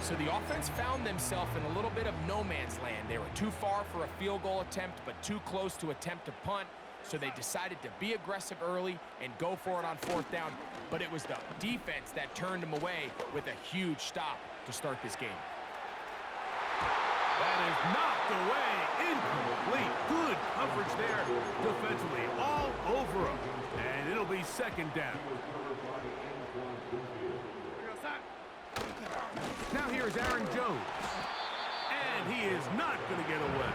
So the offense found themselves in a little bit of no man's land. They were too far for a field goal attempt, but too close to attempt a punt. So they decided to be aggressive early and go for it on fourth down. But it was the defense that turned them away with a huge stop to start this game. That is knocked away. Incomplete. Good coverage there defensively. All over him. And it'll be second down. Now here's Aaron Jones. And he is not going to get away.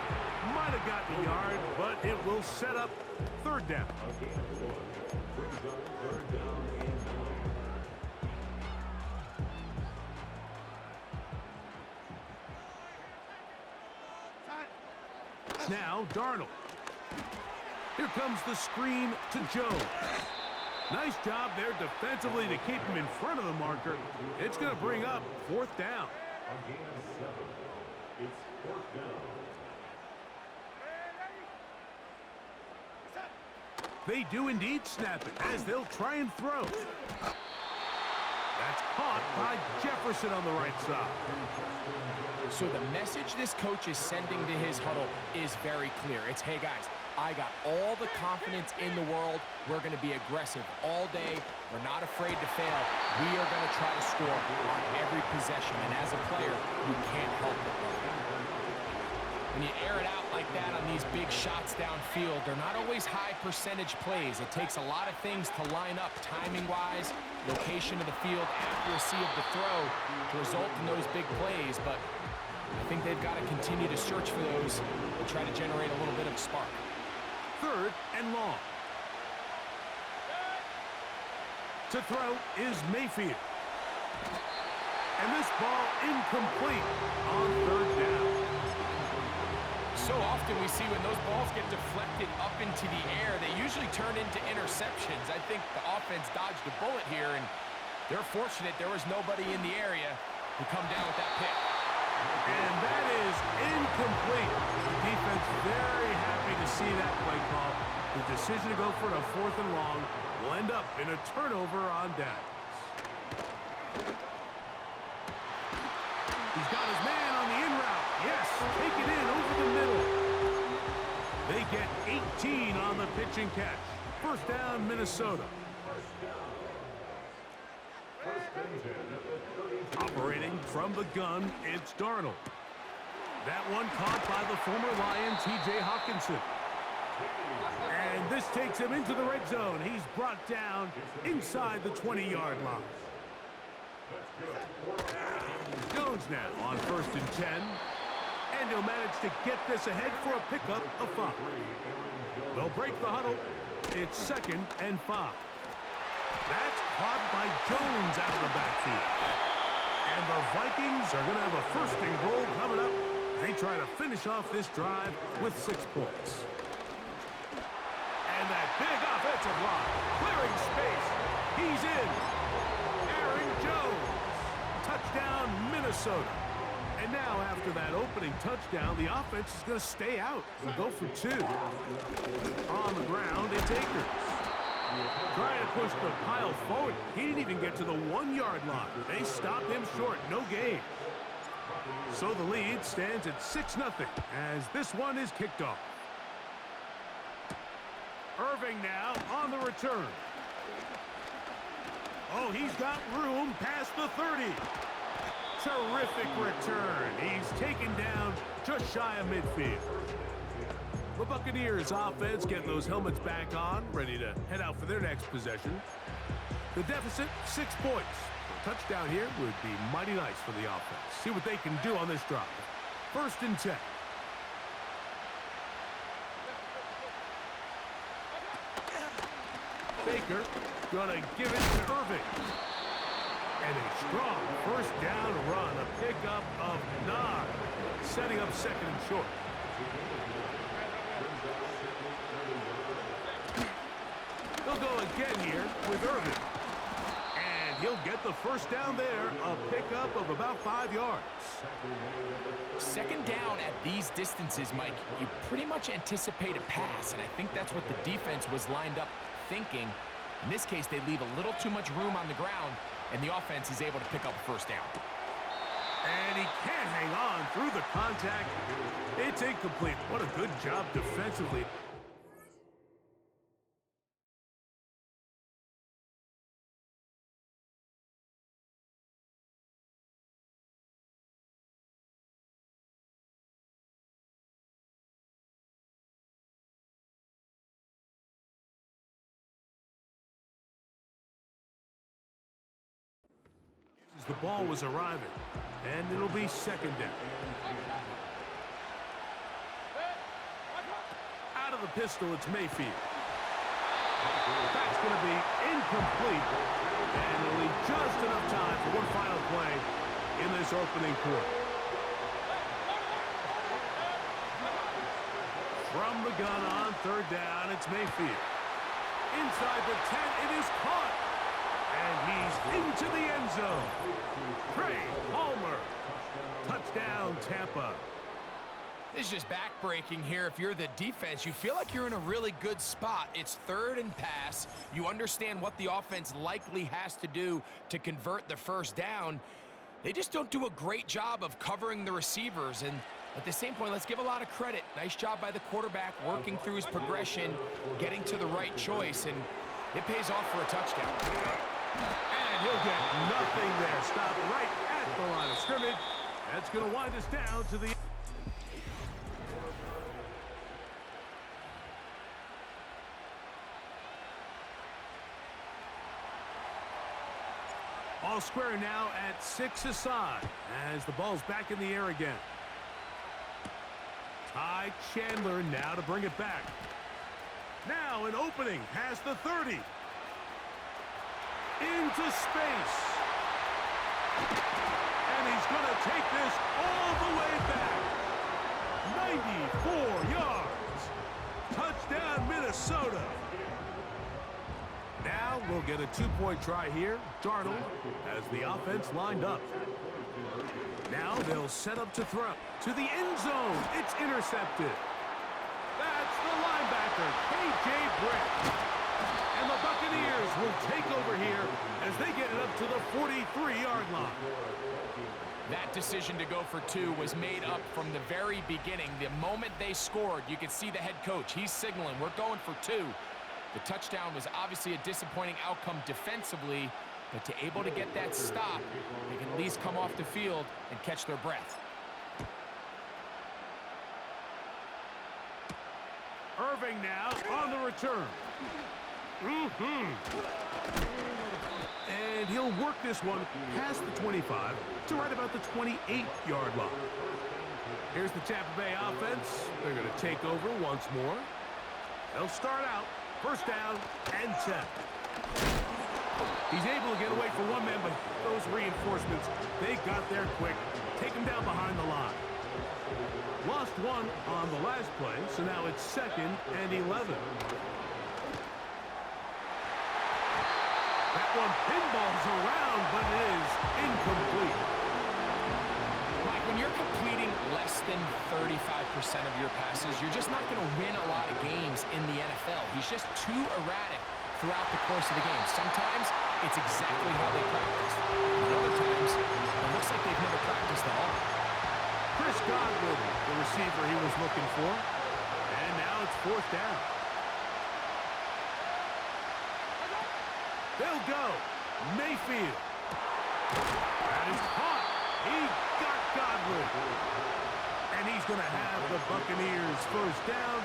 Might have gotten a yard, but it will set up third down. Now Darnold. Here comes the screen to Jones. Nice job there defensively to keep him in front of the marker. It's going to bring up fourth down. It's fourth down. They do indeed snap it as they'll try and throw. That's caught by Jefferson on the right side. So the message this coach is sending to his huddle is very clear. It's, hey guys, I got all the confidence in the world. We're going to be aggressive all day. We're not afraid to fail. We are going to try to score on every possession. And as a player, you can't help but love it. When you air it out like that on these big shots downfield, they're not always high percentage plays. It takes a lot of things to line up timing-wise, location of the field, accuracy of the throw to result in those big plays. But I think they've got to continue to search for those and try to generate a little bit of a spark. Third and long. To throw is Mayfield. And this ball incomplete on third down. So often we see when those balls get deflected up into the air, they usually turn into interceptions. I think the offense dodged a bullet here, and they're fortunate there was nobody in the area to come down with that pick. And that is incomplete. The defense very happy to see that play call. The decision to go for a fourth and long will end up in a turnover on downs. He's got his man on the in route. Yes, take it in over the middle. They get 18 on the pitch and catch. First down, Minnesota. Operating from the gun, it's Darnold. That one caught by the former Lion, T.J. Hawkinson. And this takes him into the red zone. He's brought down inside the 20-yard line. Jones now on 1st and 10. And he'll manage to get this ahead for a pickup of 5. They'll break the huddle. It's 2nd and 5. That's caught by Jones out of the backfield. And the Vikings are going to have a first and goal coming up. They try to finish off this drive with 6 points. And that big offensive line, clearing space. He's in. Aaron Jones. Touchdown, Minnesota. And now, after that opening touchdown, the offense is going to stay out and go for 2. On the ground, it's Akers. Trying to push the pile forward. He didn't even get to the 1-yard line. They stopped him short. No gain. So the lead stands at 6-0 as this one is kicked off. Irving now on the return. Oh, he's got room past the 30. Terrific return. He's taken down just shy of midfield. The Buccaneers offense getting those helmets back on, ready to head out for their next possession. The deficit, 6 points. A touchdown here would be mighty nice for the offense. See what they can do on this drive. 1st and 10. Baker gonna give it to Irving. And a strong first down run, a pickup of 9, setting up 2nd and short. They'll go again here with Irving. And he'll get the first down there, a pickup of about 5 yards. 2nd down at these distances, Mike, you pretty much anticipate a pass, and I think that's what the defense was lined up thinking. In this case, they leave a little too much room on the ground, and the offense is able to pick up a first down. And he can't hang on through the contact. It's incomplete. What a good job defensively. The ball was arriving, and it'll be second down. Out of the pistol, it's Mayfield. That's going to be incomplete, and it'll leave just enough time for one final play in this opening quarter. From the gun on third down, it's Mayfield. Inside the 10, it is caught. And he's into the end zone. Trey Palmer. Touchdown, Tampa. This is just back-breaking here. If you're the defense, you feel like you're in a really good spot. It's third and pass. You understand what the offense likely has to do to convert the first down. They just don't do a great job of covering the receivers. And at the same point, let's give a lot of credit. Nice job by the quarterback working through his progression, getting to the right choice, and it pays off for a touchdown. And he'll get nothing there. Stop right at the line of scrimmage. That's going to wind us down to the... All square now at 6 aside as the ball's back in the air again. Ty Chandler now to bring it back. Now an opening has the 30. Into space. And he's going to take this all the way back. 94 yards. Touchdown, Minnesota. Now we'll get a two-point try here. Darnold has the offense lined up. Now they'll set up to throw. To the end zone. It's intercepted. That's the linebacker, K.J. Britt. And the Buccaneers will take over here as they get it up to the 43-yard line. That decision to go for two was made up from the very beginning. The moment they scored, you could see the head coach. He's signaling, we're going for two. The touchdown was obviously a disappointing outcome defensively, but to able to get that stop, they can at least come off the field and catch their breath. Irving now on the return. And he'll work this one past the 25 to right about the 28-yard line. Here's the Tampa Bay offense. They're going to take over once more. They'll start out first down and 10. He's able to get away from one man, but those reinforcements, they got there quick. Take him down behind the line. Lost one on the last play, so now it's second and 11. That one pinballs around, but it is incomplete. Mike, when you're completing less than 35% of your passes, you're just not going to win a lot of games in the NFL. He's just too erratic throughout the course of the game. Sometimes it's exactly how they practice. And other times, it looks like they've never practiced at all. Chris Godwin, the receiver he was looking for. And now it's fourth down. They'll go. Mayfield. That is caught. He got Godwin. And he's going to have the Buccaneers first down.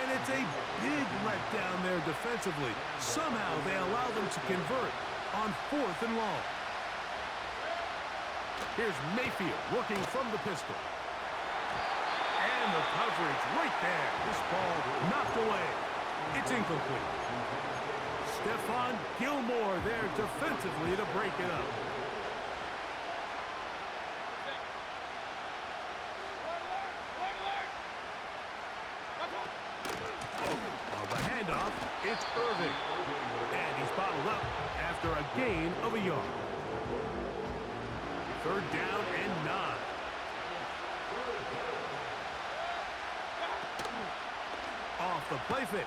And it's a big letdown there defensively. Somehow they allow them to convert on fourth and long. Here's Mayfield working from the pistol. And the coverage right there. This ball knocked away. It's incomplete. Stephon Gilmore there defensively to break it up. On the handoff, it's Irving. And he's bottled up after a gain of a yard. Third down and 9. Off the play fake.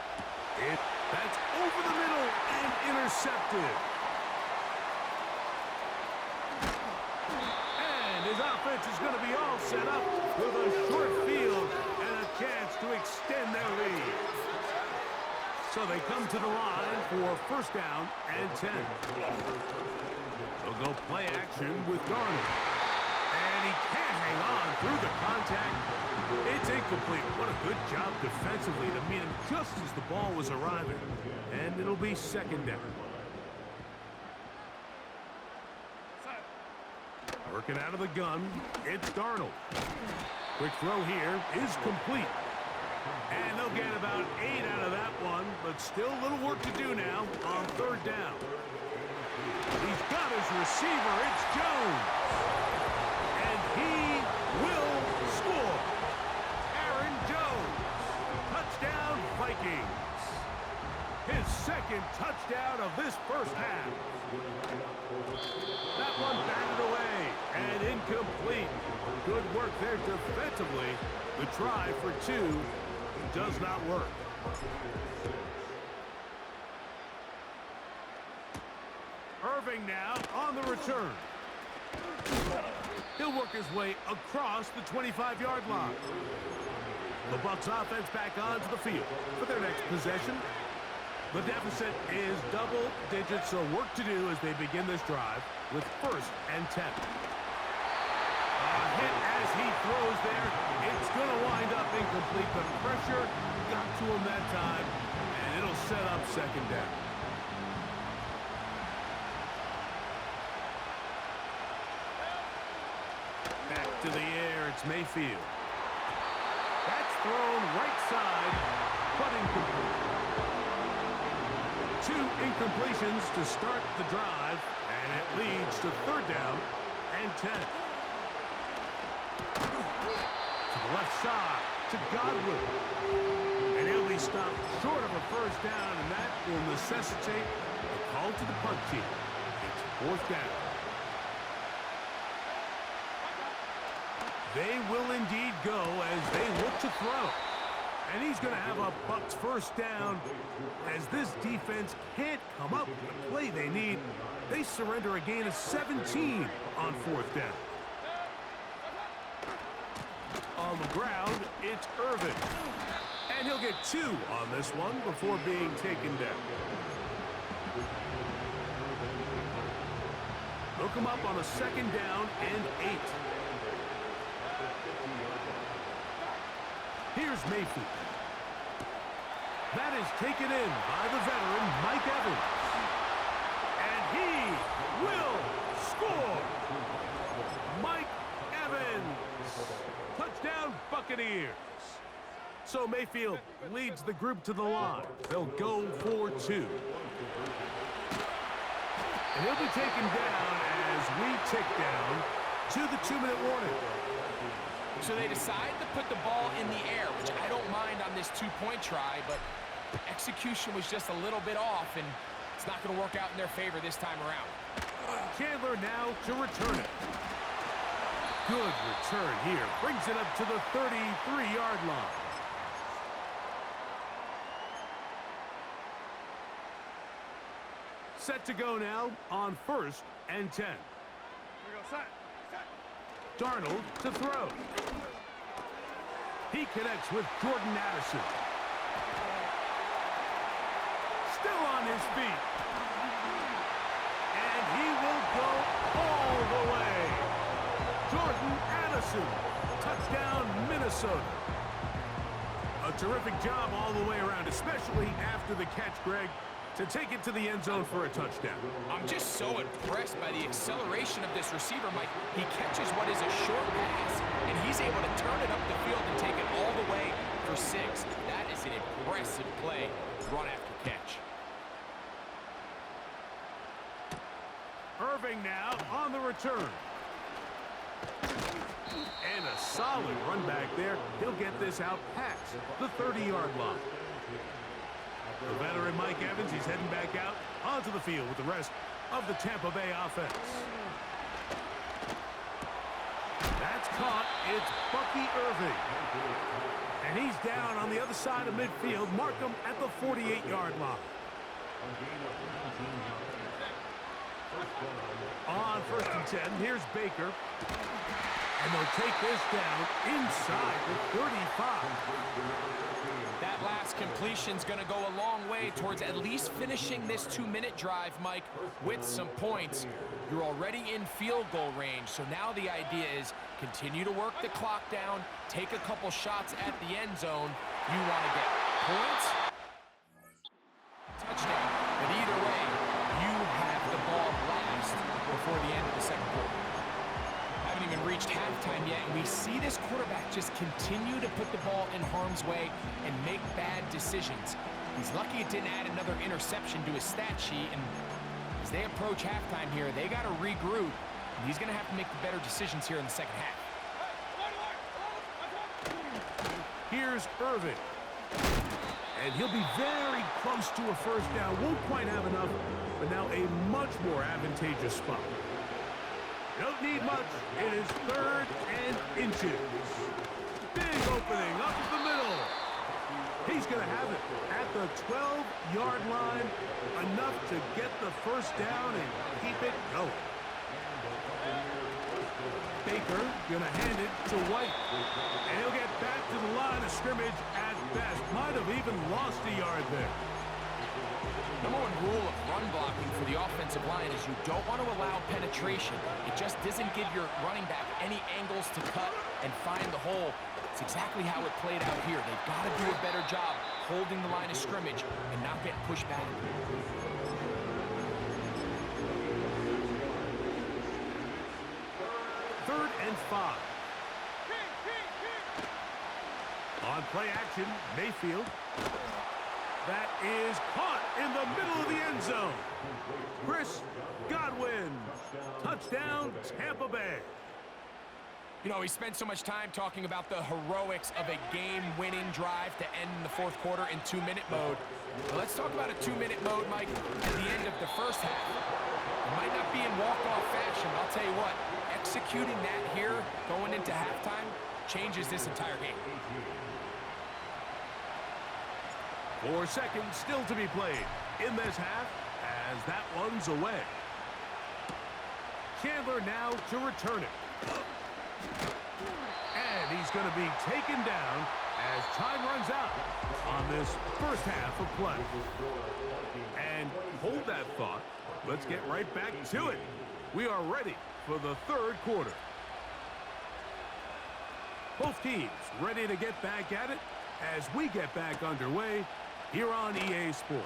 That's over the middle and intercepted. And his offense offense is going to be all set up with a short field and a chance to extend their lead. So they come to the line for first down and 10. They'll go play action with Darnold. And he can't hang on through the contact. It's incomplete. What a good job defensively to meet him just as the ball was arriving. And it'll be second down. Working out of the gun, it's Darnold. Quick throw here is complete. And they'll get about 8 out of that one, but still a little work to do now on third down. He's got his receiver. It's Jones. And he will score. Aaron Jones. Touchdown, Vikings. His second touchdown of this first half. That one batted away and incomplete. Good work there defensively. The try for 2 does not work. Irving now on the return. He'll work his way across the 25-yard line. The Bucs offense back onto the field for their next possession. The deficit is double digits, so work to do as they begin this drive with first and 10. A hit as he throws there. It's going to wind up incomplete. The pressure got to him that time, and it'll set up second down. Back to the air, it's Mayfield. That's thrown right side, but incomplete. 2 incompletions to start the drive, and it leads to third down and 10. To the left side, to Godwin. And he'll be stopped short of a first down, and that will necessitate a call to the punt team. It's fourth down. They will indeed go as they look to throw. And he's going to have a Bucs first down as this defense can't come up with the play they need. They surrender a gain of 17 on fourth down. On the ground, it's Irving. And he'll get 2 on this one before being taken down. They'll come up on a second down and 8. Here's Mayfield. That is taken in by the veteran, Mike Evans. And he will score. Mike Evans. Touchdown, Buccaneers. So Mayfield leads the group to the line. They'll go for 2. And he'll be taken down as we tick down to the 2-minute warning. So they decide to put the ball in the air, which I don't mind on this 2-point try, but execution was just a little bit off, and it's not going to work out in their favor this time around. Chandler now to return it. Good return here. Brings it up to the 33-yard line. Set to go now on first and 10. Darnold to throw. He connects with Jordan Addison. Still on his feet. And he will go all the way. Jordan Addison. Touchdown, Minnesota. A terrific job all the way around, especially after the catch, Greg, to take it to the end zone for a touchdown. I'm just so impressed by the acceleration of this receiver, Mike. He catches what is a short pass, and he's able to turn it up the field and take it all the way for 6. That is an impressive play, run after catch. Irving now on the return. And a solid run back there. He'll get this out past the 30-yard line. The veteran Mike Evans, he's heading back out onto the field with the rest of the Tampa Bay offense. That's caught. It's Bucky Irving. And he's down on the other side of midfield. Mark him at the 48-yard line. On first and 10, here's Baker. And they'll take this down inside the 35. That last completion's going to go a long way towards at least finishing this 2-minute drive, Mike, with some points. You're already in field goal range, so now the idea is continue to work the clock down, take a couple shots at the end zone. You want to get points, touchdown, but either way, you have the ball last before the end of the second quarter. Haven't even reached halftime yet, and we see this quarterback just continue to put the ball in harm's way and make bad decisions. He's lucky it didn't add another interception to his stat sheet, and as they approach halftime here, they got to regroup, and he's going to have to make the better decisions here in the second half. Here's Irvin. And he'll be very close to a first down. Won't quite have enough, but now a much more advantageous spot. Don't need much. It is 3rd and inches. Big opening up the middle. He's going to have it at the 12-yard line. Enough to get the first down and keep it going. Baker going to hand it to White. And he'll get back to the line of scrimmage at best. Might have even lost a yard there. Number one rule of run blocking for the offensive line is you don't want to allow penetration. It just doesn't give your running back any angles to cut and find the hole. It's exactly how it played out here. They've got to do a better job holding the line of scrimmage and not getting pushed back. 3rd and 5. On play action, Mayfield. That is caught in the middle of the end zone. Chris Godwin. Touchdown, Tampa Bay. You know, we spent so much time talking about the heroics of a game-winning drive to end the fourth quarter in 2-minute mode. Well, let's talk about a 2-minute mode, Mike, at the end of the first half. It might not be in walk-off fashion, but I'll tell you what, executing that here going into halftime changes this entire game. 4 seconds still to be played in this half as that one's away. Chandler now to return it. And he's going to be taken down as time runs out on this first half of play. And hold that thought. Let's get right back to it. We are ready for the third quarter. Both teams ready to get back at it as we get back underway here on EA Sports.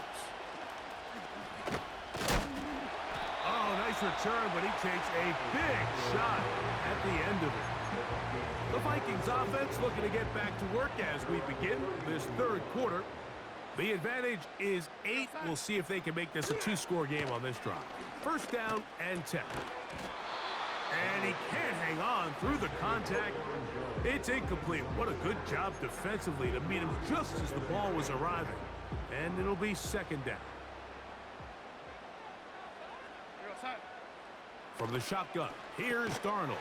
Oh, nice return, but he takes a big shot at the end of it. The Vikings offense looking to get back to work as we begin this third quarter. The advantage is 8. We'll see if they can make this a 2-score game on this drive. First down and 10. And he can't hang on through the contact. It's incomplete. What a good job defensively to meet him just as the ball was arriving. And it'll be second down. From the shotgun, here's Darnold.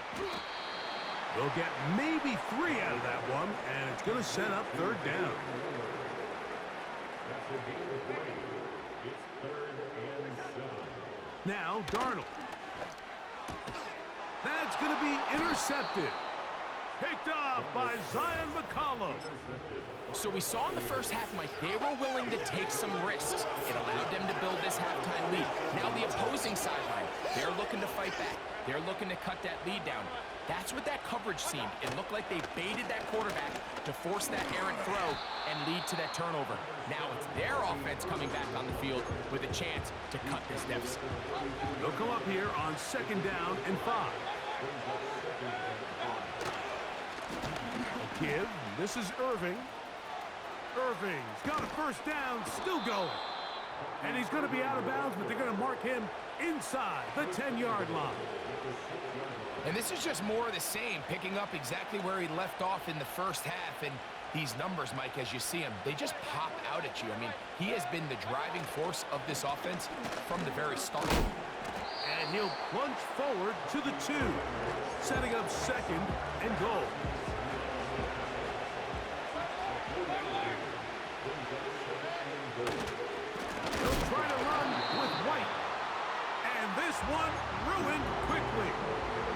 They'll get maybe 3 out of that one, and it's going to set up third down. Now, Darnold. That's going to be intercepted. Picked off by Zion McCollum. So we saw in the first half, Mike, they were willing to take some risks. It allowed them to build this halftime lead. Now the opposing sideline, they're looking to fight back. They're looking to cut that lead down. That's what that coverage seemed. It looked like they baited that quarterback to force that errant throw and lead to that turnover. Now it's their offense coming back on the field with a chance to cut this deficit. They'll come up here on second down and 5. Give. This is Irving. Irving's got a first down, still going. And he's going to be out of bounds, but they're going to mark him inside the 10-yard line. And this is just more of the same, picking up exactly where he left off in the first half. And these numbers, Mike, as you see him, they just pop out at you. I mean, he has been the driving force of this offense from the very start. And he'll plunge forward to the 2, setting up second and goal. He'll try to run with White. And this one ruined quickly.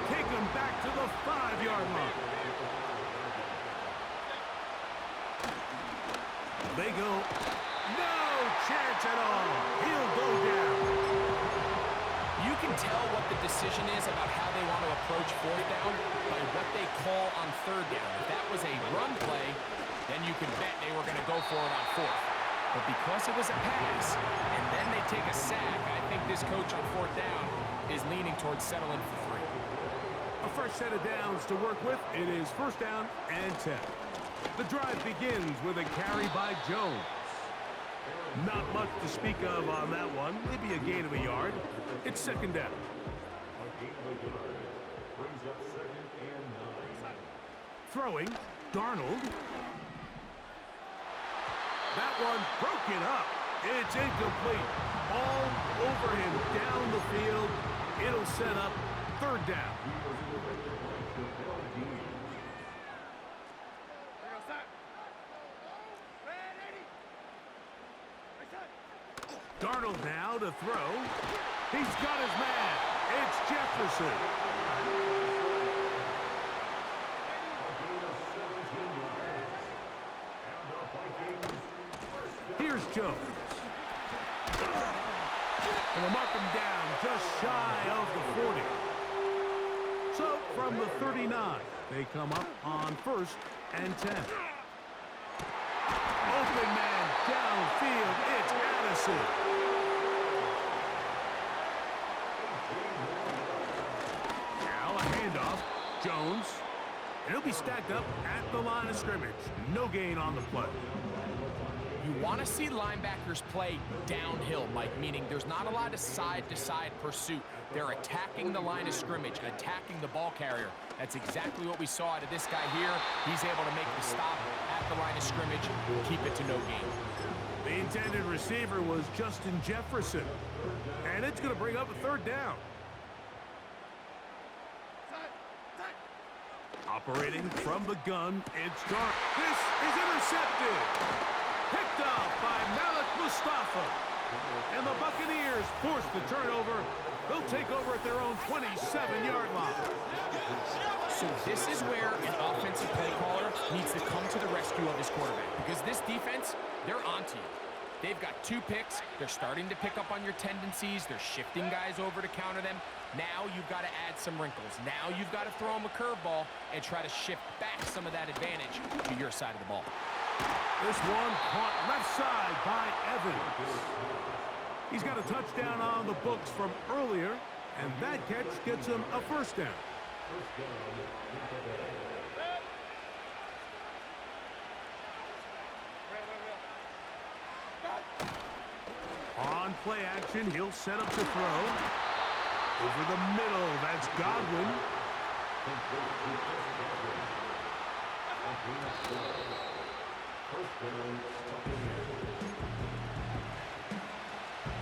Take him back to the 5-yard they go. No chance at all. He'll go down. You can tell what the decision is about how they want to approach fourth down by what they call on third down. If that was a run play, then you can bet they were going to go for it on fourth. But because it was a pass, and then they take a sack, I think this coach on fourth down is leaning towards settling for 3. A fresh set of downs to work with. It is first down and 10. The drive begins with a carry by Jones. Not much to speak of on that one. Maybe a gain of a yard. It's second down. Throwing, Darnold. That one broken up. It's incomplete. All over him down the field. It'll set up third down. Darnold now to throw. He's got his man. It's Jefferson. Here's Jones. And they'll mark him down just shy of the 40. So from the 39, they come up on first and 10. Open man downfield. It's Addison. Now a handoff. Jones. And he'll be stacked up at the line of scrimmage. No gain on the play. You want to see linebackers play downhill, Mike, meaning there's not a lot of side-to-side pursuit. They're attacking the line of scrimmage, attacking the ball carrier. That's exactly what we saw out of this guy here. He's able to make the stop at the line of scrimmage, keep it to no gain. The intended receiver was Justin Jefferson. And it's going to bring up a third down. Operating from the gun, it's Dark. This is intercepted. Picked off by Malik Mustafa. And the Buccaneers force the turnover. They'll take over at their own 27-yard line. So this is where an offensive play caller needs to come to the rescue of his quarterback. Because this defense, they're onto you. They've got 2 picks. They're starting to pick up on your tendencies. They're shifting guys over to counter them. Now you've got to add some wrinkles. Now you've got to throw them a curveball and try to shift back some of that advantage to your side of the ball. This one caught left side by Evans. He's got a touchdown on the books from earlier, and that catch gets him a first down. On play action, he'll set up to throw. Over the middle, that's Godwin.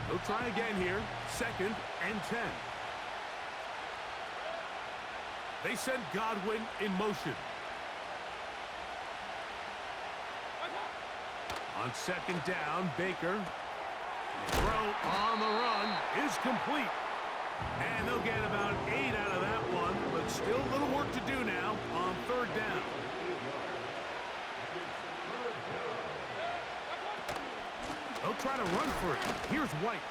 They'll try again here. Second and 10. They send Godwin in motion. On second down, Baker. Throw on the run is complete. And they'll get about 8 out of that one, but still a little work to do now on third down. They'll try to run for it. Here's White.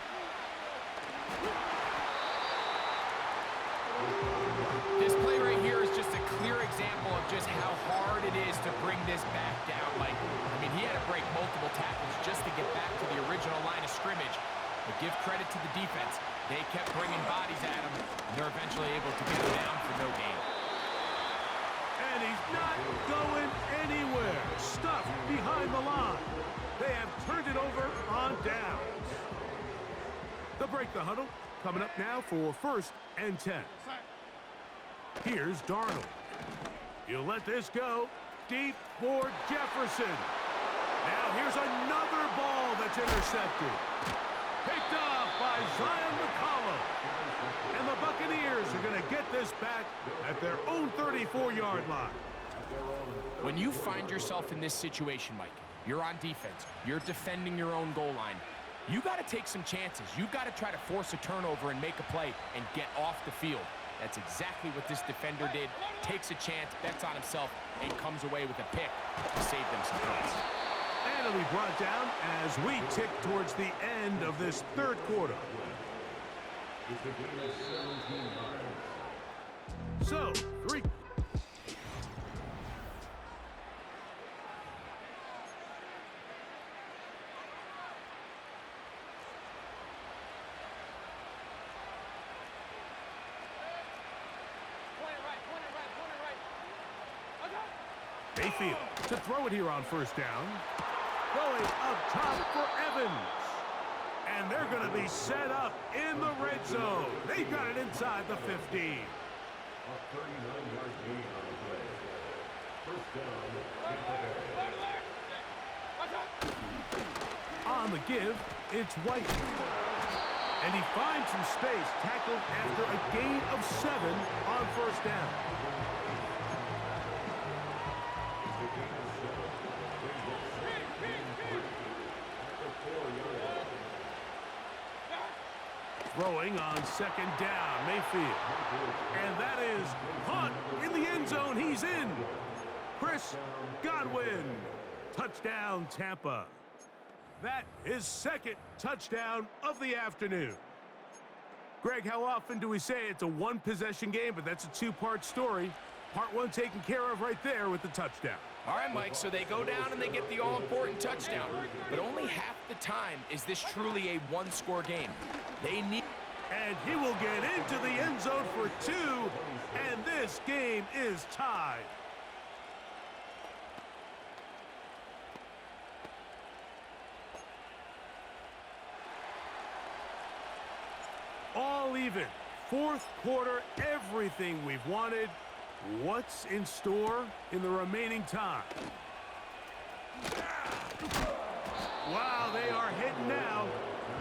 This play right here is just a clear example of just how hard it is to bring this back down. Like, I mean, he had to break multiple tackles just to get back to the original line of scrimmage. But give credit to the defense. They kept bringing bodies at him, and they're eventually able to get him down for no gain. And he's not going anywhere. Stuffed behind the line. They have turned it over on downs. They'll break the huddle. Coming up now for first and 10. Here's Darnold. He'll let this go. Deep for Jefferson. Now here's another ball that's intercepted. Picked off by Zion McCollum. And the Buccaneers are going to get this back at their own 34-yard line. When you find yourself in this situation, Mike, you're on defense, you're defending your own goal line, you got to take some chances. You've got to try to force a turnover and make a play and get off the field. That's exactly what this defender did. Takes a chance, bets on himself, and comes away with a pick to save them some points. And it'll be brought down as we tick towards the end of this third quarter. So, three. Mayfield to throw it here on first down. Going up top for Evans. And they're going to be set up in the red zone. They've got it inside the 15. A 39-yard gain on the play. First down. On the give, it's White. And he finds some space, tackled after a gain of 7 on first down. Throwing on second down, Mayfield. And that is Hunt in the end zone. He's in. Chris Godwin. Touchdown, Tampa. That is second touchdown of the afternoon. Greg, how often do we say it's a one-possession game, but that's a two-part story? Part one taken care of right there with the touchdown. All right, Mike, so they go down and they get the all-important touchdown. But only half the time is this truly a one-score game. They need... And he will get into the end zone for 2, and this game is tied. All even. Fourth quarter, everything we've wanted. What's in store in the remaining time? Wow, they are hitting now.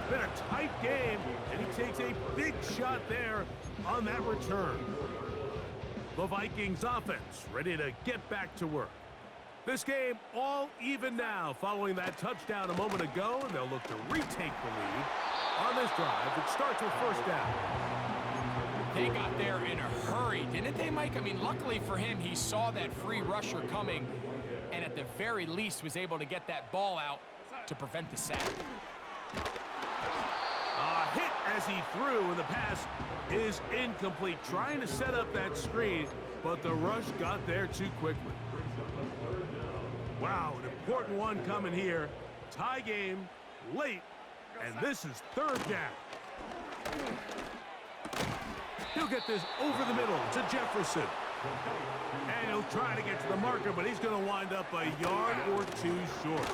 Been a tight game, and he takes a big shot there on that return. The Vikings offense ready to get back to work. This game all even now following that touchdown a moment ago, and they'll look to retake the lead on this drive. It starts with first down. They got there in a hurry, didn't they, Mike? I mean, luckily for him, he saw that free rusher coming, and at the very least was able to get that ball out to prevent the sack. Hit as he threw, and the pass is incomplete. Trying to set up that screen, but the rush got there too quickly. Wow, an important one coming here. Tie game, late, and this is third down. He'll get this over the middle to Jefferson. And he'll try to get to the marker, but he's going to wind up a yard or two short.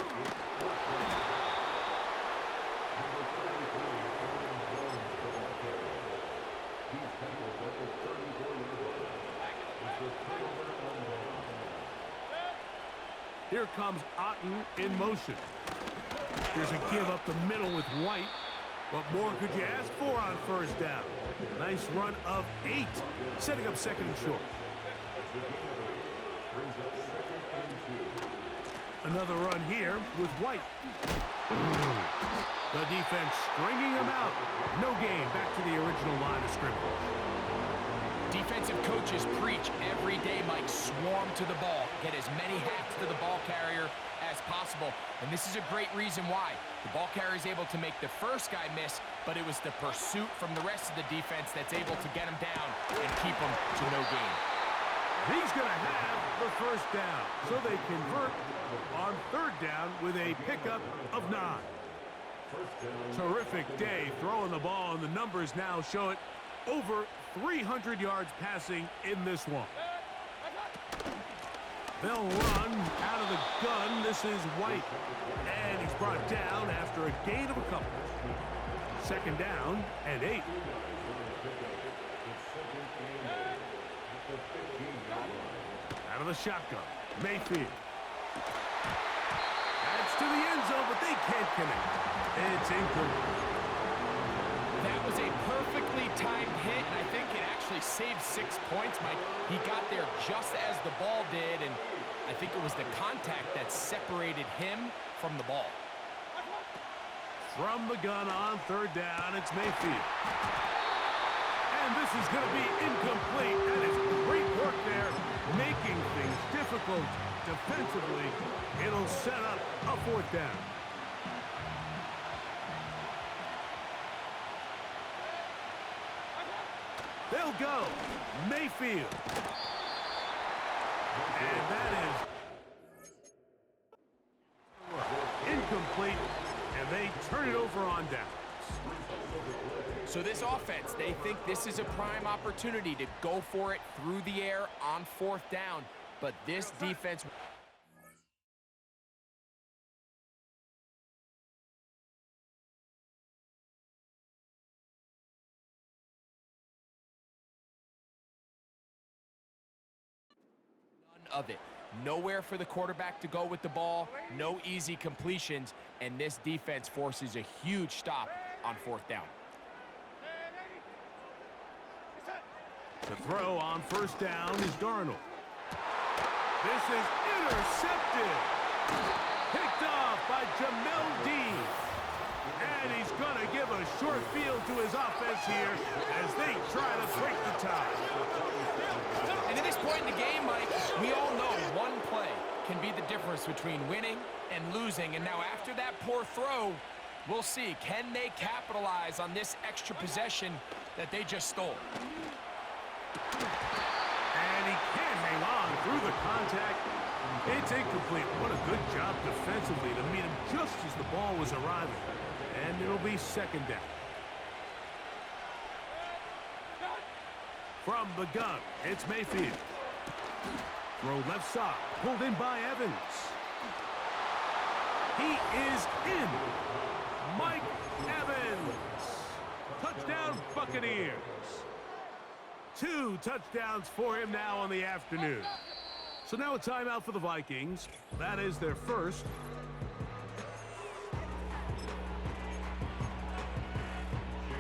Here comes Otten in motion. Here's a give up the middle with White. What more could you ask for on first down? Nice run of 8, setting up second and short. Another run here with White. The defense stringing him out. No gain, back to the original line of scrimmage. Defensive coaches preach every day, Mike, swarm to the ball. Get as many hacks to the ball carrier as possible. And this is a great reason why. The ball carrier is able to make the first guy miss, but it was the pursuit from the rest of the defense that's able to get him down and keep him to no gain. He's going to have the first down. So they convert on third down with a pickup of 9. Terrific day throwing the ball, and the numbers now show it. Over 300 yards passing in this one. They'll run out of the gun. This is White. And he's brought down after a gain of a couple. Second down and 8. Out of the shotgun. Mayfield. That's to the end zone, but they can't connect. It's incomplete. That was a perfectly timed hit, and I think it actually saved 6 points, Mike. He got there just as the ball did, and I think it was the contact that separated him from the ball. From the gun on third down, it's Mayfield. And this is going to be incomplete. That is great work there, making things difficult defensively. It'll set up a 4th go. Mayfield. And that is incomplete, and they turn it over on downs. So this offense, they think this is a prime opportunity to go for it through the air on 4th down, but this defense... of it. Nowhere for the quarterback to go with the ball, no easy completions, and this defense forces a huge stop on 4th down. The throw on 1st down is Darnold. This is intercepted. Picked off by Jamel Dean. And he's going to give a short field to his offense here as they try to break the tie. And at this point in the game, Mike, we all know one play can be the difference between winning and losing. And now after that poor throw, we'll see, can they capitalize on this extra possession that they just stole? And he can't hang on through the contact. It's incomplete. What a good job defensively to meet him just as the ball was arriving. And it'll be 2nd down. From the gun, it's Mayfield. Throw left side, pulled in by Evans. He is in. Mike Evans. Touchdown, Buccaneers. 2 touchdowns for him now on the afternoon. So now a timeout for the Vikings. That is their first.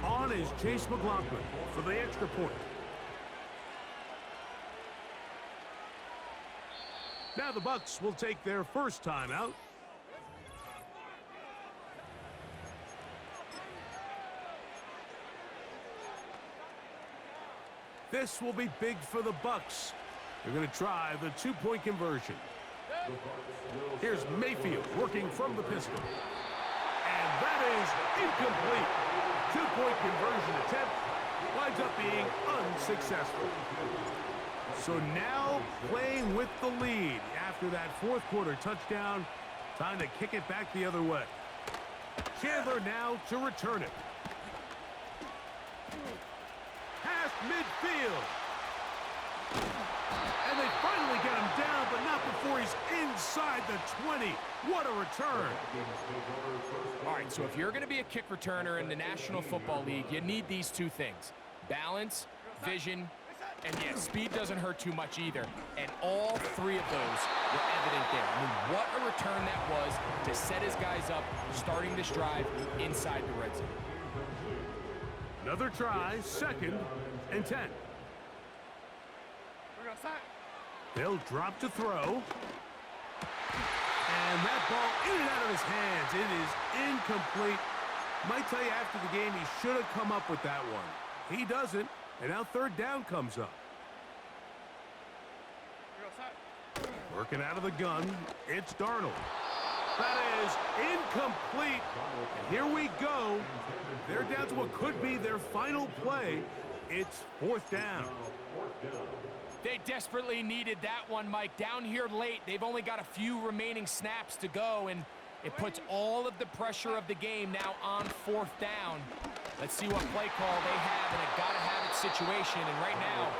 On is Chase McLaughlin for the extra point. Now the Bucs will take their first timeout. This will be big for the Bucs. They're going to try the 2-point conversion. Here's Mayfield working from the pistol. And that is incomplete. 2-point conversion attempt winds up being unsuccessful. So now playing with the lead after that 4th quarter touchdown. Time to kick it back the other way. Chandler now to return it. Past midfield. And they finally get him down, but not before he's inside the 20. What a return. All right, so if you're going to be a kick returner in the National Football League, you need these 2 things. Balance, vision, and yeah, speed doesn't hurt too much either. And all 3 of those were evident there. I mean, what a return that was to set his guys up, starting this drive inside the red zone. Another try, 2nd and 10. They'll drop to throw. And that ball in and out of his hands. It is incomplete. Might tell you after the game he should have come up with that one. He doesn't. And now 3rd down comes up. Working out of the gun, it's Darnold. That is incomplete. And here we go. They're down to what could be their final play. It's 4th down. They desperately needed that one, Mike. Down here late, they've only got a few remaining snaps to go, and it puts all of the pressure of the game now on 4th down. Let's see what play call they have in a gotta-have-it situation. And right now,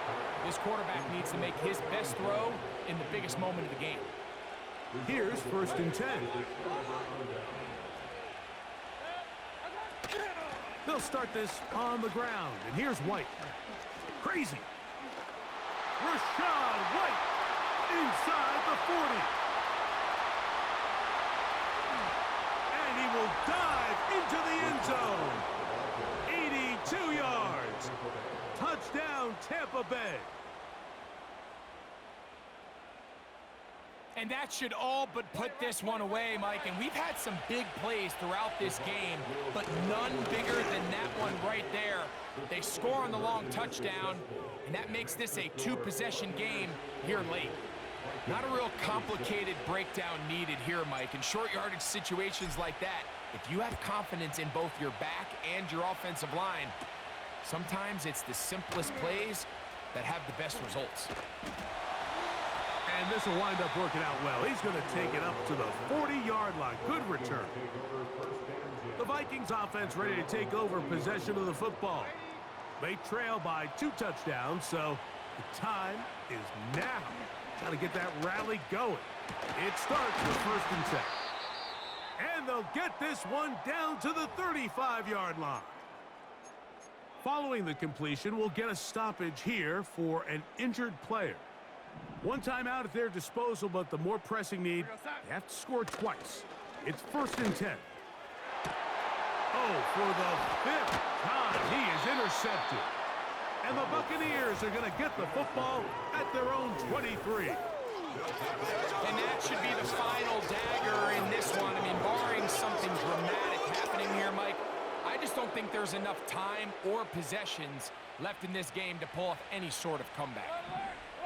this quarterback needs to make his best throw in the biggest moment of the game. Here's 1st and 10. They'll start this on the ground. And here's White. Crazy. Rashad White inside the 40. And he will dive into the end zone. 82 yards. Touchdown, Tampa Bay. And that should all but put this one away, Mike. And we've had some big plays throughout this game, but none bigger than that one right there. They score on the long touchdown, and that makes this a 2-possession game here late. Not a real complicated breakdown needed here, Mike. In short yardage situations like that, if you have confidence in both your back and your offensive line, Sometimes it's the simplest plays that have the best results. And this will wind up working out well. He's going to take it up to the 40-yard line. Good return. The Vikings offense ready to take over possession of the football. They trail by 2 touchdowns, so the time is now. Got to get that rally going. It starts with 1st and 10. And they'll get this one down to the 35-yard line. Following the completion, we'll get a stoppage here for an injured player. One timeout at their disposal, but the more pressing need, they have to score twice. It's 1st and 10. Oh, for the 5th time, he is intercepted. And the Buccaneers are going to get the football at their own 23. And that should be the final dagger in this one. I mean, barring something dramatic happening here, Mike, I just don't think there's enough time or possessions left in this game to pull off any sort of comeback.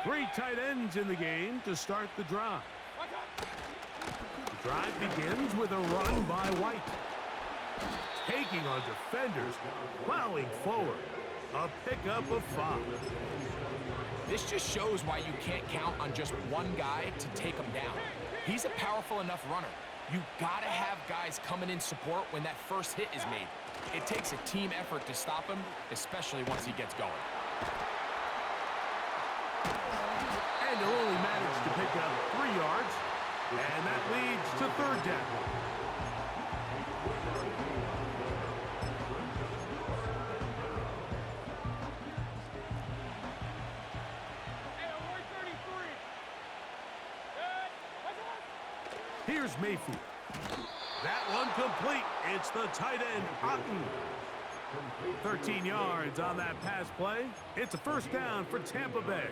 3 tight ends in the game to start the drive. The drive begins with a run by White. Taking on defenders, plowing forward. A pickup of 5. This just shows why you can't count on just one guy to take him down. He's a powerful enough runner. You gotta have guys coming in support when that first hit is made. It takes a team effort to stop him, especially once he gets going. And he'll only manage to pick up 3 yards, and that leads to 3rd down. Here's Mayfield. That one complete. It's the tight end, Otten. 13 yards on that pass play. It's a 1st down for Tampa Bay.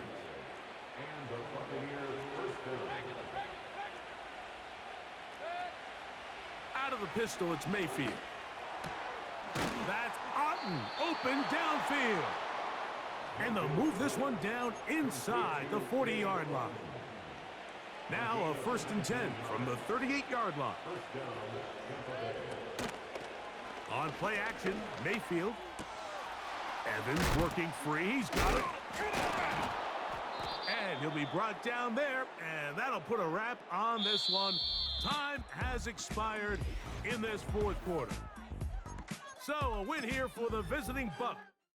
Out of the pistol, it's Mayfield. That's Otten, open downfield. And they'll move this one down inside the 40-yard line. Now a 1st and 10 from the 38-yard line. On play action, Mayfield. Evans working free. He's got it. And he'll be brought down there, and that'll put a wrap on this one. Time has expired in this 4th quarter. So a win here for the visiting Bucs.